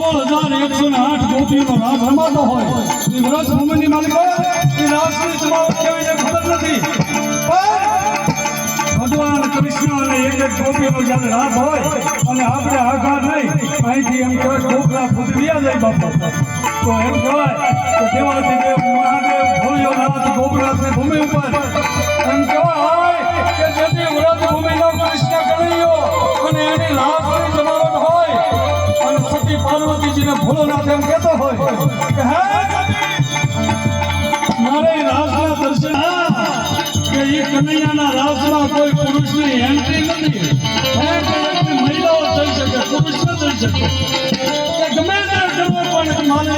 16,108 ગોપીઓનો રાસ રમાતો હોય એ વ્રત ભૂમિની માલિકો એ રાસની જમાવટ કેવી છે ખબર નથી, પણ ભગવાન કૃષ્ણ અને એક ગોપીનો જ્યારે રાસ હોય અને આપણે આઘાત નહીં અહીંથી એમ કહેવાય ગોપરા ફૂટવ્યા જાય બાપા, તો એમ કહેવાય કે દેવાથી દેવ મહાદેવ ભોળિયો નાથ ગોપરાજની ભૂમિ ઉપર એમ કહેવાય કે જેથી વ્રત ભૂમિનો કૃષ્ણ કનૈયો અને એની રાસની જમાવટ હોય અને સતી પાર્વતીજીને ભોળોનાથ એમ કહેતો હોય કે હે મારે રાસના દર્શન કે એ કનૈયાના રાસમાં કોઈ પુરુષની એન્ટ્રી નથી, મહિલાઓ થઈ શકે, પુરુષ ન થઈ શકે, કે ગમે તે કરવું પણ મારે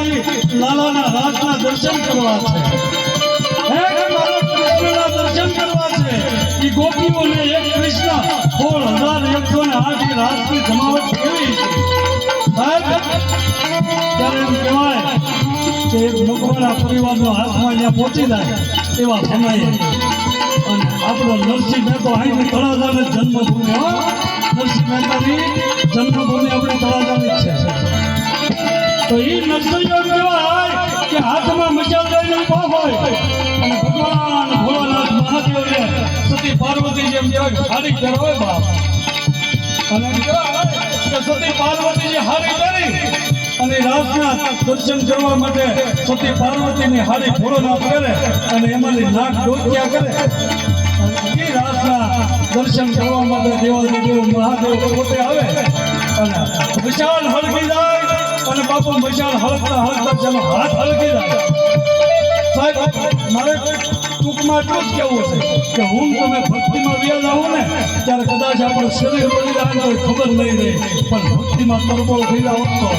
લાલાના રાસના દર્શન કરવા છે, મારે કૃષ્ણના દર્શન કરવા છે. એ ગોપીઓને એક કૃષ્ણ 16,108 રાસની જમાવટ કેવી છે ત્યારે એમ કહેવાય કે એક મકવાણા પરિવારનો હાથમાં અહીંયા પહોંચી જાય એવા સમયે અને આપણો નરસિંહ મહેતો અહીંની તળાજાની જન્મભૂમિ, નરસિંહ મહેતાની જન્મભૂમિ આપણી તળાજાની જ છે, તો એ નરસિંહ કહેવાય કે હાથમાં મશાલ લઈને ઊભા હોય અને ભગવાન ભોળાનાથ મહાદેવને સતી પાર્વતી જેમ કહેવાય હાડી પહેરાવે બાપ, અને કહેવાય કે સતી પાર્વતીજી હાડી પહેરી અને રાસના દર્શન કરવા માટે સતી પાર્વતીની હાડી ભોળોનાથ કરે અને એમાંની નાક ડોક્યા કરે અને એ રાસના દર્શન કરવા માટે દેવાદેવ મહાદેવ પોતે આવે અને વિશાળ હળગી જાય અને બાપુ વિશાળ હળગતા હળગતા જેનો હાથ હળગી જાય. સાહેબ મારે ટૂંકમાં એટલું જ કહેવું છે કે હું તમે ભક્તિમાં વ્યાજ આવું ને ત્યારે કદાચ આપણું શરીર બની જાય તો ખબર નહીં રહે, પણ ભક્તિમાં તરબોળ થઈ જાવ તો